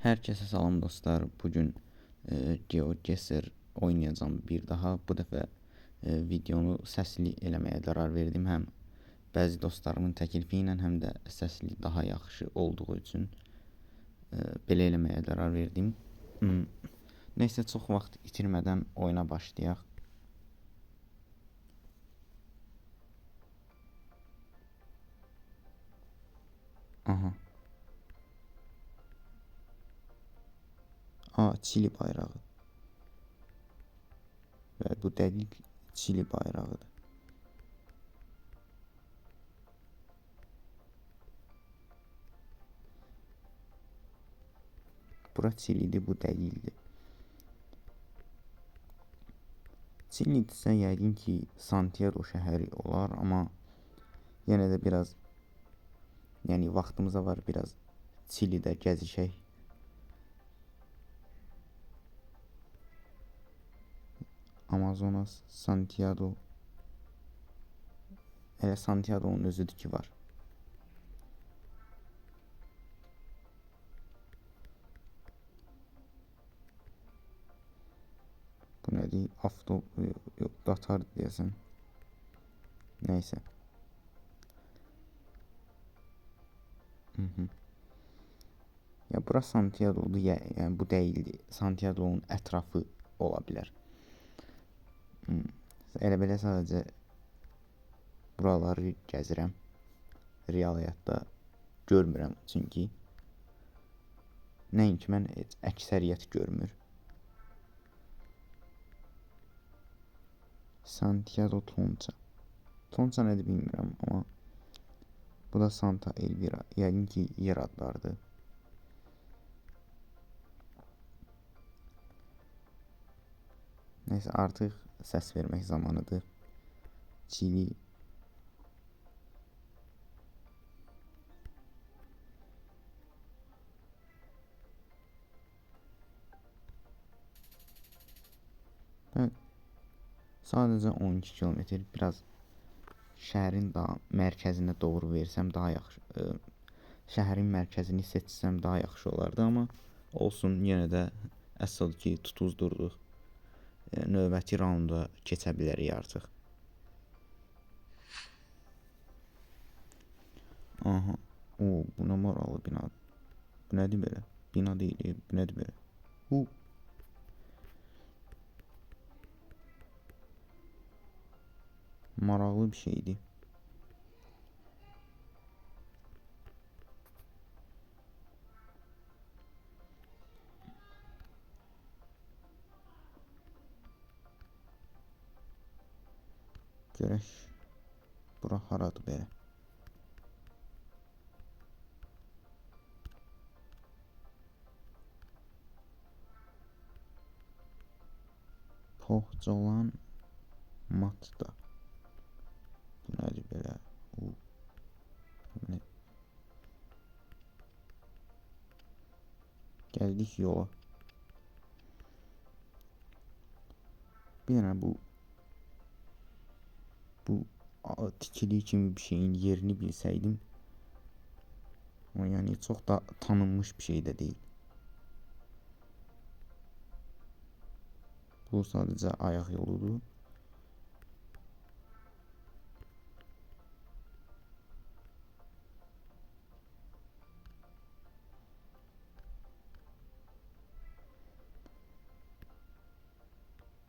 Herkese salam dostlar. Bugün GeoGuessr oynayacağım bir daha. Bu dəfə videonu səsli eləməyə qərar verdim. Həm bəzi dostlarımın təklifi ilə, həm də səsli daha yaxşı olduğu üçün belə eləməyə qərar verdim. Neysə, çox vaxt itirmədən oyuna başlayaq. Aha. Çili bayrağı. Və bu dəqiq Çili bayrağıdır. Bura Çilidir, bu deyildi. Çilidirsə yəqin ki Santiago şəhəri olar, amma yenə də biraz, yəni vaxtımıza var, biraz Çilidə gəzişək. Amazonas, Santiago. Elə Santiago'nun özüdür ki var. Bu nədir? Yox, qatar deyəsən. Neysə. Ya bura Santiago'dur, yəni bu deyildi. Santiago'nun ətrafı ola bilər. Elə belə sadəcə buraları gəzirəm. Real həyatda görmürəm, çünki nəinki mən, əksəriyyət görmür. Santiago Tonca. Tonca nədir bilmirəm, amma bu da Santa Elvira. Yəqin ki yer adlardır. Neysə, artıq səs vermək zamanıdır. Çili. Sadəcə 12 kilometr, biraz şəhərin daha mərkəzinə doğru versəm daha yaxşı. Şəhərin mərkəzini seçsəm daha yaxşı olardı, amma olsun, yenə də əsl ki tutuzdurduq. Növbəti raunda keçə bilərik artıq. Aha. Bu nə maraqlı binadır. Bu nədir belə? Bina deyil, bu nədir belə? Maraqlı bir şeydi. Görək. Bura haradır belə? Pohjolan Matda. Bu nədir belə? Gəldik yola. Bir dənə bu tikili kimi bir şeyin yerini bilsəydim, ama yani çok da tanınmış bir şey de değil. Bu sadece ayak yoludur.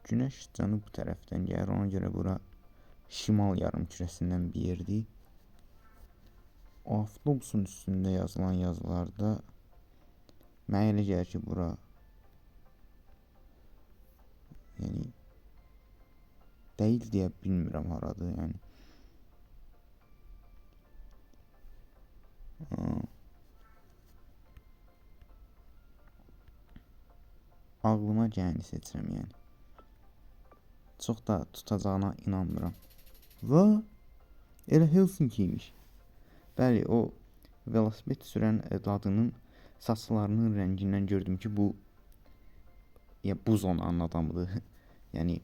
Güneş cənub tərəfdən gəlir, ona görə bura şimal yarımkürəsindən bir yerdir. Avtobusun üstündə yazılan yazılarda mənə elə gəlir ki, bura yəni deyil deyə bilmirəm haradır, yəni. Ağlıma gələni seçirəm, yəni. Çox da tutacağına inanmıram. Və elə Helsinki-ymiş. Bəli, o velosiped sürən qadının saçlarının rəngindən gördüm ki, bu bu zonanın adamıdır. Yəni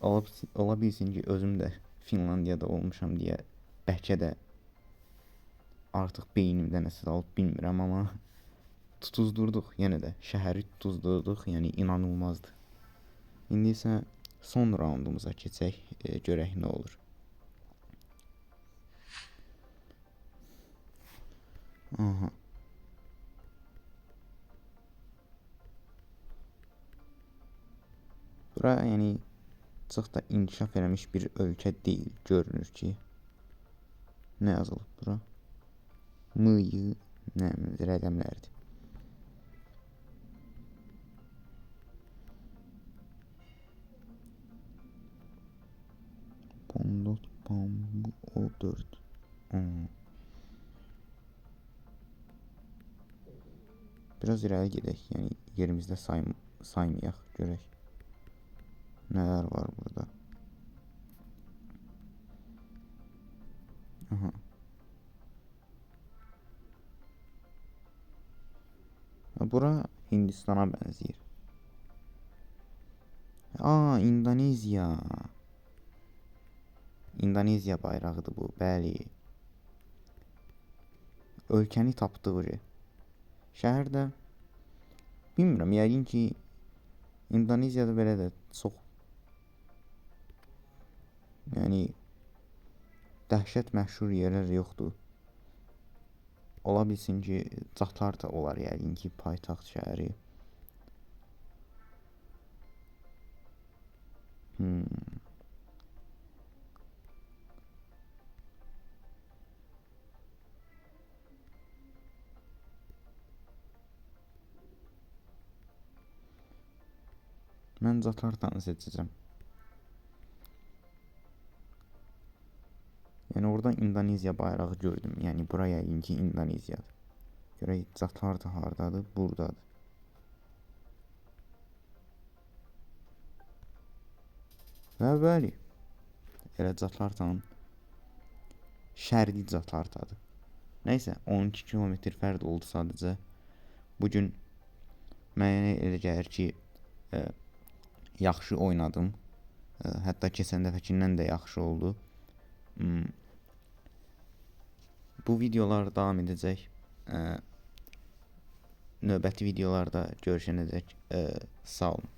ola bilsin ki, özüm də Finlandiyada olmuşam deyə bəlkə də artıq beynimdə nəsə alıb bilmirəm, amma tutuzdurduq, yenə də şəhəri tutuzdurduq, yəni inanılmazdı. İndi isə son raundumuza keçək, görək nə olur. Aha. Bura yəni çox da inkişaf eləmiş bir ölkə deyil, görünür ki. Nə yazılıb bura? M-yı, nə rəqəmlərdir. Pondot Bambu O4. Biraz irəli gedək, yəni yerimizdə saymayaq, görək. Nələr var burada? Aha. Bura Hindistana bənzəyir. İndoneziya. İndoneziya bayrağıdır bu, bəli. Ölkəni tapdıq. Şəhərdə bilmirəm, yəqin ki İndoneziyada belə də çox yəni dəhşət məşhur yerlər yoxdur. Ola bilsin ki, Jakarta olar yəqin ki, paytaxt şəhəri. Mən Jakartanı seçəcəm. Yəni orada İndoneziya bayrağı gördüm. Yəni bura yəqin ki İndoneziyadır. Görək Jakarta hardadır? Buradadır. Və bəli. Elə Jakartanın şərqi Jakartadır. Nəysə 12 kilometr fərq oldu sadəcə. Bugün mənə elə gəlir ki yaxşı oynadım. Hətta keçən dəfəkindən də yaxşı oldu. Bu videolar davam edəcək. Növbəti videolarda görüşənədək sağ olun.